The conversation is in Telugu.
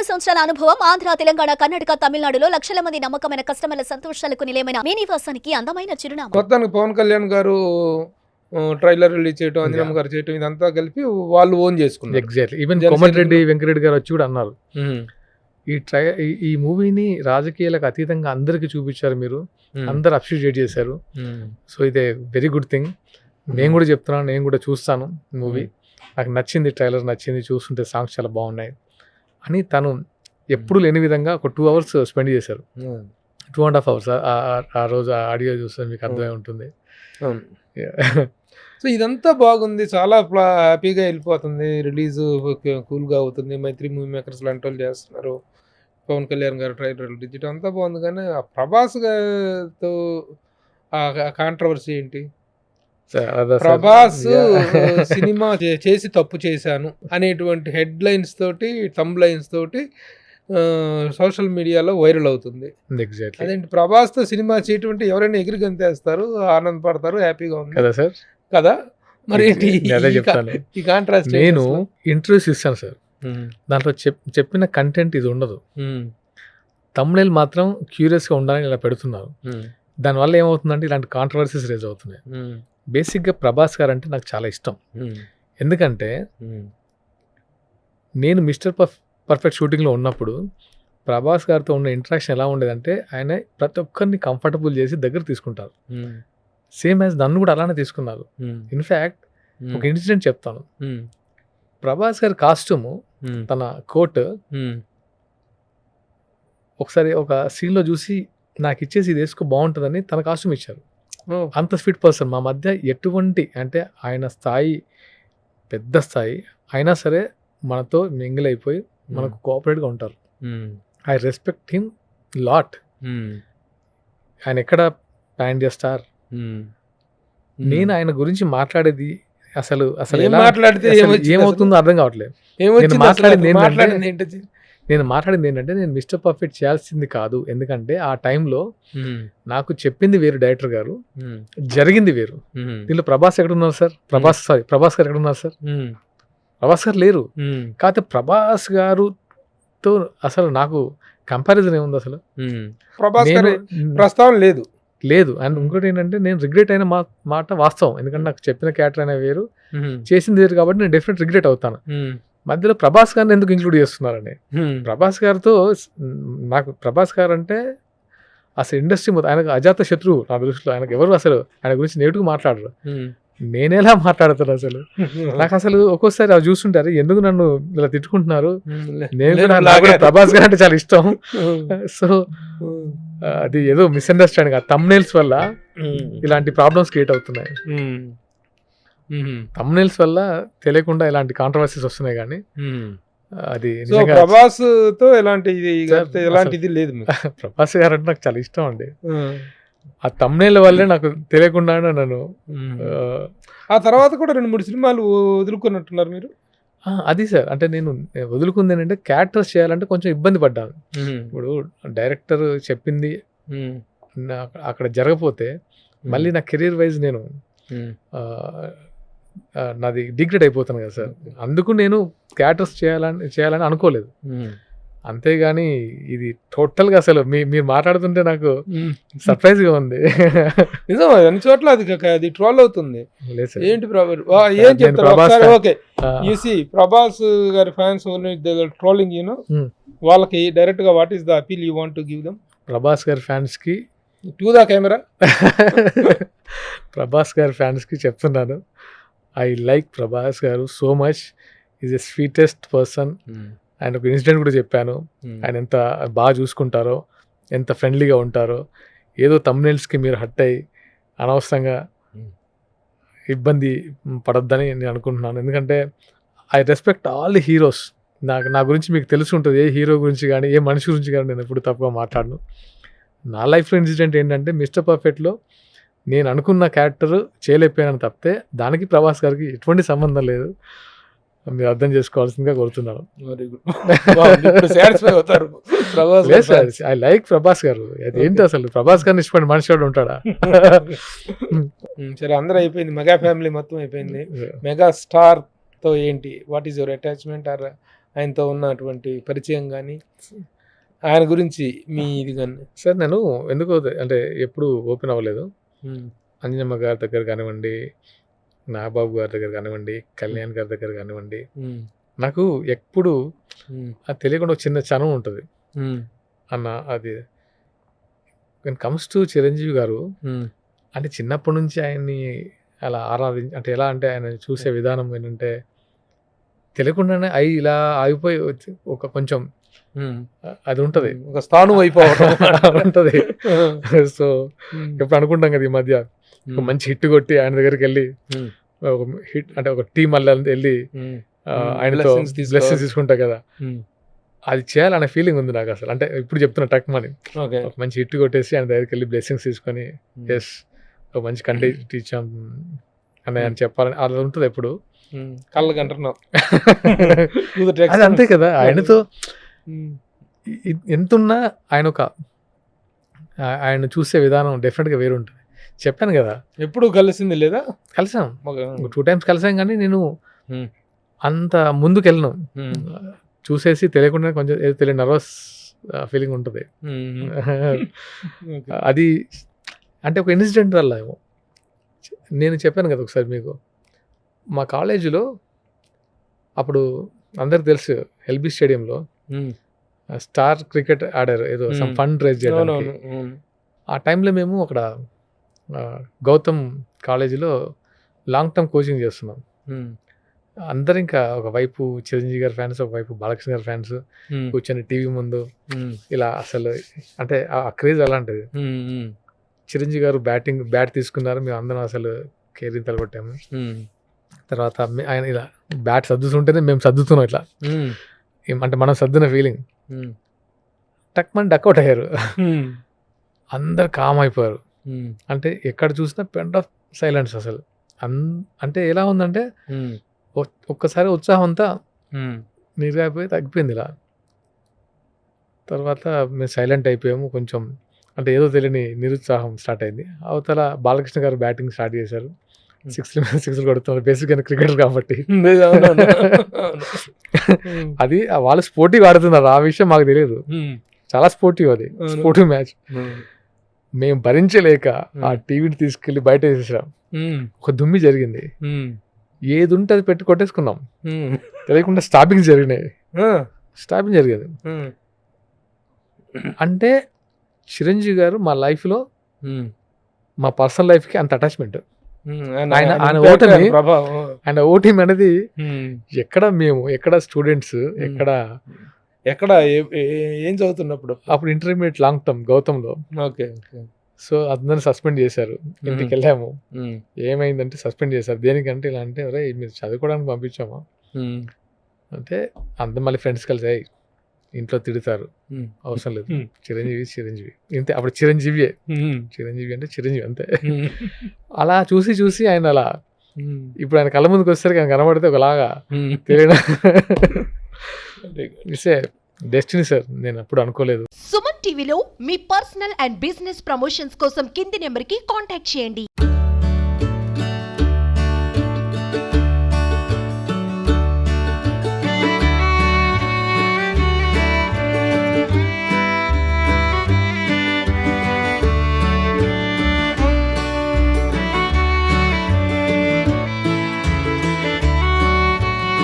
సంవత్సరాల అనుభవం ఆంధ్ర, తెలంగాణ, కర్ణాటక, తమిళనాడులో లక్షల మంది నమ్మకమైన కస్టమర్ల సంతోషాలకు నిలయమైన మీ నివాసానికి అందమైన చిరునామా. మొత్తానికి పవన్ కళ్యాణ్ గారు ట్రైలర్ రిలీజ్ చేయటం, అంజనమ్మ గారు చేయటం, ఇదంతా కలిపి వాళ్ళు ఓన్ చేసుకున్నారు. ఎగ్జాక్ట్లీ. ఈవెన్ జనసేన కోమటిరెడ్డి వెంకటరెడ్డి గారు వచ్చి కూడా అన్నారు, ఉమ్, ఈ మూవీని రాజకీయాలకు అతీతంగా అందరికి చూపించారు, మీరు ఉమ్, అందరు అప్రిషియేట్ చేశారు. ఉమ్, సో ఇదే వెరీ గుడ్ థింగ్. నేను కూడా చెప్తున్నాను, నేను కూడా చూస్తాను మూవీ. నాకు నచ్చింది, ట్రైలర్ నచ్చింది, చూస్తుంటే సాంగ్స్ చాలా బాగున్నాయి అని తను ఎప్పుడు లేని విధంగా ఒక 2 hours స్పెండ్ చేశారు. ఉమ్, 2.5 hours ఆ రోజు ఆ ఆడియో చూస్తే మీకు అర్థమై ఉంటుంది. అవును. సో ఇదంతా బాగుంది, చాలా హ్యాపీగా వెళ్ళిపోతుంది, రిలీజ్ కూల్గా అవుతుంది, మైత్రి మూవీ మేకర్స్ లాంటి వాళ్ళు చేస్తున్నారు, పవన్ కళ్యాణ్ గారు ట్రైలర్ రిలీజ్ చేయడం అంతా బాగుంది. కానీ ఆ ప్రభాస్ గారితో ఆ కాంట్రవర్సీ ఏంటి? ప్రభాస్ సినిమా చేసి తప్పు చేశాను అనేటువంటి హెడ్ లైన్స్ తోటి, థంబ్ లైన్స్ తోటి సోషల్ మీడియాలో వైరల్ అవుతుంది. ఎగ్జాక్ట్లీ అదేంటి, ప్రభాస్తో సినిమా చేయటం అంటే ఎవరైనా ఎగిరి గంతేస్తారు, ఆనందపడతారు, హ్యాపీగా ఉంది కదా సార్. కదా. మరి ఏంటి అదే చెప్తాను. ఈ కాంట్రాస్ట్? నేను ఇంటర్వ్యూస్ ఇస్తాను సార్, దాంట్లో చెప్పిన కంటెంట్ ఇది ఉండదు. తమ్ముళ్ళు మాత్రం క్యూరియస్గా ఉండాలని ఇలా పెడుతున్నారు. దానివల్ల ఏమవుతుందంటే ఇలాంటి కాంట్రవర్సీస్ రేజ్ అవుతున్నాయి. బేసిక్గా ప్రభాస్ గారు అంటే నాకు చాలా ఇష్టం. ఎందుకంటే నేను మిస్టర్ పర్ఫెక్ట్ షూటింగ్లో ఉన్నప్పుడు ప్రభాస్ గారితో ఉన్న ఇంటరాక్షన్ ఎలా ఉండేదంటే, ఆయన ప్రతి ఒక్కరిని కంఫర్టబుల్ చేసి దగ్గర తీసుకుంటారు. సేమ్ యాజ్ నన్ను కూడా అలానే తీసుకున్నారు. ఇన్ఫ్యాక్ట్ ఒక ఇన్సిడెంట్ చెప్తాను. ప్రభాస్ గారి కాస్ట్యూము, తన కోట్ ఒకసారి ఒక సీన్లో చూసి నాకు ఇచ్చేసి ఇది వేసుకో బాగుంటుందని తన కాస్ట్యూమ్ ఇచ్చారు. అంత స్వీట్ పర్సన్. మా మధ్య ఎటువంటి, అంటే ఆయన స్థాయి పెద్ద స్థాయి అయినా సరే మనతో మింగిల్ అయిపోయి మనకు కోఆపరేట్గా ఉంటారు. I respect him lot. ఆయన ఎక్కడ ప్లాన్ చేస్తారు. నేను ఆయన గురించి మాట్లాడేది అసలు మాట్లాడితే ఏమవుతుందో అర్థం కావట్లేదు. నేను మాట్లాడింది ఏంటంటే, నేను మిస్టర్ పర్ఫెక్ట్ చేయాల్సింది కాదు. ఎందుకంటే ఆ టైంలో నాకు చెప్పింది వేరు డైరెక్టర్ గారు, జరిగింది వేరు. దీనిలో ప్రభాస్ ఎక్కడున్నారు సార్? ప్రభాస్ గారు ఎక్కడున్నారు సార్? ప్రభాస్ గారు లేరు. కాకపోతే ప్రభాస్ గారుతో అసలు నాకు కంపారిజన్ ఏముంది అసలు? ప్రభాస్ గారు ప్రస్తావన లేదు. అండ్ ఇంకోటి ఏంటంటే, నేను రిగ్రెట్ అయిన మాట వాస్తవం. ఎందుకంటే నాకు చెప్పిన క్యారెక్టర్ అనే వేరు, చేసింది వేరు, కాబట్టి నేను డెఫినెట్ రిగ్రెట్ అవుతాను. మధ్యలో ప్రభాస్ గారిని ఎందుకు ఇంక్లూడ్ చేస్తున్నారని, ప్రభాస్ గారితో నాకు ప్రభాస్ గారు అంటే అసలు ఇండస్ట్రీ మొత్తం ఆయనకు అజాత శత్రువు నా దృష్టిలో. ఆయనకు ఎవరు అసలు ఆయన గురించి నెగిటివ్గా మాట్లాడరు. నేనేలా మాట్లాడతాను అసలు? నాకు అసలు ఒక్కోసారి అవి చూస్తుంటారు, ఎందుకు నన్ను ఇలా తిట్టుకుంటున్నారు. నేను కూడా నాకు కూడా ప్రభాస్ గారు అంటే చాలా ఇష్టం. సో అది ఏదో మిస్అండర్స్టాండింగ్, ఆ థంబ్నెయిల్స్ వల్ల ఇలాంటి ప్రాబ్లమ్స్ క్రియేట్ అవుతున్నాయి. థంబ్నెయిల్స్ వల్ల తెలియకుండా ఇలాంటి కాంట్రవర్సీస్ వస్తున్నాయి. కానీ అది ప్రభాస్ తో ఎలాంటిది లేదు. ప్రభాస్ గారు అంటే నాకు చాలా ఇష్టం అండి. ఆ థంబ్నెయిల్ వల్లే నాకు తెలియకుండా నన్ను ఆ తర్వాత కూడా 2-3 సినిమాలు వదులుకున్నట్టున్నారు మీరు. అది సార్, అంటే నేను వదులుకుంది ఏంటంటే, క్యారెక్టర్స్ చేయాలంటే కొంచెం ఇబ్బంది పడ్డాను. ఇప్పుడు డైరెక్టర్ చెప్పింది అక్కడ జరగపోతే మళ్ళీ నా కెరీర్ వైజ్ నేను నాది డిగ్రేడ్ అయిపోతాను కదా సార్. అందుకు నేను క్యారెక్టర్స్ చేయాలని అనుకోలేదు. అంతేగాని ఇది టోటల్గా అసలు మీరు మాట్లాడుతుంటే నాకు సర్ప్రైజ్గా ఉంది. నిజం, అన్ని చోట్ల అది ట్రోల్ అవుతుంది. ఏంటి ప్రభాస్ గారి ఫ్యాన్స్ ట్రోలింగ్ వాళ్ళకి డైరెక్ట్ గా what is the appeal you want to give them? Prabhas గారి ఫ్యాన్స్ కి టు ద కెమెరా ప్రభాస్ గారి ఫ్యాన్స్ కి చెప్తున్నాను, ఐ లైక్ ప్రభాస్ గారు so much. Is a sweetest person. ఆయన ఒక ఇన్సిడెంట్ కూడా చెప్పాను, ఆయన ఎంత బాగా చూసుకుంటారో, ఎంత ఫ్రెండ్లీగా ఉంటారో. ఏదో థంబ్నెయిల్స్కి మీరు హట్ అయ్యి అనవసరంగా ఇబ్బంది పడొద్దని నేను అనుకుంటున్నాను. ఎందుకంటే I respect all the heroes. నా గురించి మీకు తెలిసి ఉంటుంది, ఏ హీరో గురించి కానీ ఏ మనిషి గురించి కానీ నేను ఎప్పుడు తప్పుగా మాట్లాడను. నా లైఫ్లో ఇన్సిడెంట్ ఏంటంటే, మిస్టర్ పర్ఫెక్ట్లో నేను అనుకున్న క్యారెక్టర్ చేయలేకపోయానని తప్పితే దానికి ప్రభాస్ గారికి ఎటువంటి సంబంధం లేదు. మీరు అర్థం చేసుకోవాల్సిందిగా కోరుతున్నాను. ఐ లైక్ ప్రభాస్ గారు. అది ఏంటి అసలు, ప్రభాస్ గారిని ఇష్టపడి మనిషి వాడు ఉంటాడా? సరే, అందరూ అయిపోయింది, మెగా ఫ్యామిలీ మొత్తం అయిపోయింది. మెగా స్టార్ తో ఏంటి, what is your attachment or ఆయనతో ఉన్నటువంటి పరిచయం కానీ, ఆయన గురించి మీ ఇది కానీ? సార్ నేను ఎందుకో అంటే ఎప్పుడు ఓపెన్ అవ్వలేదు. అంజనమ్మ గారి దగ్గర కానివ్వండి, నాగబాబు గారి దగ్గర కానివ్వండి, కళ్యాణ్ గారి దగ్గర కానివ్వండి, నాకు ఎప్పుడు అది తెలియకుండా ఒక చిన్న చనువు ఉంటుంది అన్న. అది వెన్ కమ్స్ టు చిరంజీవి గారు, అంటే చిన్నప్పటి నుంచి ఆయన్ని అలా అంటే ఎలా అంటే ఆయన చూసే విధానం ఏంటంటే తెలియకుండానే ఇలా ఆగిపోయి ఒక కొంచెం అది ఉంటుంది, ఒక స్థానం అయిపోవడం ఉంటుంది. సో ఎప్పుడు అనుకుంటాం కదా ఈ మధ్య ఒక మంచి హిట్ కొట్టి ఆయన దగ్గరికి వెళ్ళి ఒక హిట్ అంటే ఒక టీం వల్ల వెళ్ళి ఆయనతో బ్లెస్సింగ్స్ తీసుకుంటా కదా, అది చేయాలనే ఫీలింగ్ ఉంది నాకు అసలు. అంటే ఇప్పుడు చెప్తున్నా టక్మని ఒక మంచి హిట్ కొట్టేసి ఆయన దగ్గరికి వెళ్ళి బ్లెస్సింగ్స్ తీసుకొని ఎస్ ఒక మంచి కంటెంట్ ఇచ్చాం అని ఆయన చెప్పాలని అది ఉంటుంది ఎప్పుడు కళ్ళకి అంటున్నాం. అది అంతే కదా, ఆయనతో ఎంతున్నా ఆయన చూసే విధానం డెఫినెట్గా వేరు ఉంటుంది. చెప్పాను కదా, ఎప్పుడు కలిసింది లేదా? కలిసాం 2 times కలిసాం, కానీ నేను అంత ముందుకు వెళ్ళను. చూసేసి తెలియకుండా కొంచెం ఏదో తెలియని నర్వస్ ఫీలింగ్ ఉంటుంది. అది అంటే ఒక ఇన్సిడెంట్ వల్ల ఏమో. నేను చెప్పాను కదా ఒకసారి మీకు, మా కాలేజీలో అప్పుడు అందరికి తెలుసు ఎల్బీ స్టేడియంలో స్టార్ క్రికెట్ ఆడారు, ఏదో సమ్ ఫండ్ రైజ్ చేయడానికి. ఆ టైంలో మేము అక్కడ గౌతమ్ కాలేజీలో లాంగ్ టర్మ్ కోచింగ్ చేస్తున్నాం. అందరు ఇంకా ఒకవైపు చిరంజీవి గారి ఫ్యాన్స్, ఒకవైపు బాలకృష్ణ గారి ఫ్యాన్స్ కూర్చొని టీవీ ముందు ఇలా అసలు అంటే ఆ క్రేజ్ అలాంటిది. చిరంజీవి గారు బ్యాట్ తీసుకున్నారు, మేము అందరం అసలు కేరింతలు కొట్టాము. తర్వాత ఆయన ఇలా బ్యాట్ సర్దుతుంటేనే మేము సర్దుతున్నాం ఇట్లా, అంటే మనం సర్దున ఫీలింగ్. టక్మని డక్అవుట్ అయ్యారు, అందరు కామ్ అయిపోయారు. అంటే ఎక్కడ చూసినా పెండ్ ఆఫ్ సైలెన్స్ అసలు. అంటే ఎలా ఉందంటే ఒక్కసారి ఉత్సాహం అంతా నీరైపోయి తగ్గిపోయింది ఇలా. తర్వాత మేము సైలెంట్ అయిపోయాము కొంచెం, అంటే ఏదో తెలియని నిరుత్సాహం స్టార్ట్ అయింది. అవతల బాలకృష్ణ గారు బ్యాటింగ్ స్టార్ట్ చేశారు, సిక్స్లు కొడుతున్నారు, బేసిక్గా క్రికెటర్ కాబట్టి. అది వాళ్ళు స్పోర్టివ్ ఆడుతున్నారు, ఆ విషయం మాకు తెలియదు. చాలా స్పోర్టివ్, అది స్పోర్టివ్ మ్యాచ్. మేము భరించలేక ఆ టీవీని తీసుకెళ్ళి బయట వేసేసాం. ఒక దుమ్మి జరిగింది, ఏది ఉంటే అది పెట్టి కొట్టేసుకున్నాం, తెలియకుండా స్టాపింగ్ జరిగినాయి. స్టాపింగ్ జరిగేది అంటే చిరంజీవి గారు మా లైఫ్లో, మా పర్సనల్ లైఫ్కి అంత అటాచ్మెంట్. ఆయన ఓటీఎం అనేది ఎక్కడ స్టూడెంట్స్ ఎక్కడ ఏం చదువుతున్నప్పుడు, అప్పుడు ఇంటర్మీడియట్ లాంగ్ టర్మ్ గౌతంలో. ఓకే. సో అందరిని సస్పెండ్ చేశారు. ఇంటికి వెళ్ళాము, ఏమైందంటే సస్పెండ్ చేశారు. దేనికంటే ఇలా అంటే అరే మీరు చదువుకోవడానికి పంపించామా అంటే అంత మళ్ళీ ఫ్రెండ్స్ కలిసి ఇంట్లో తిడతారు, అవసరం లేదు, చిరంజీవి ఇంతే. అప్పుడు చిరంజీవి అంటే చిరంజీవి అంతే. అలా చూసి ఆయన అలా, ఇప్పుడు ఆయన కళ్ళ ముందుకు వచ్చేసరికి ఆయన కనబడితే ఒకలాగా తెలియదు. డెస్టినీ సార్, నేను అప్పుడు అనుకోలేదు. సుమన్ టీవీలో మీ పర్సనల్ అండ్ బిజినెస్ ప్రమోషన్స్ కోసం కింది నెంబర్కి కాంటాక్ట్ చేయండి.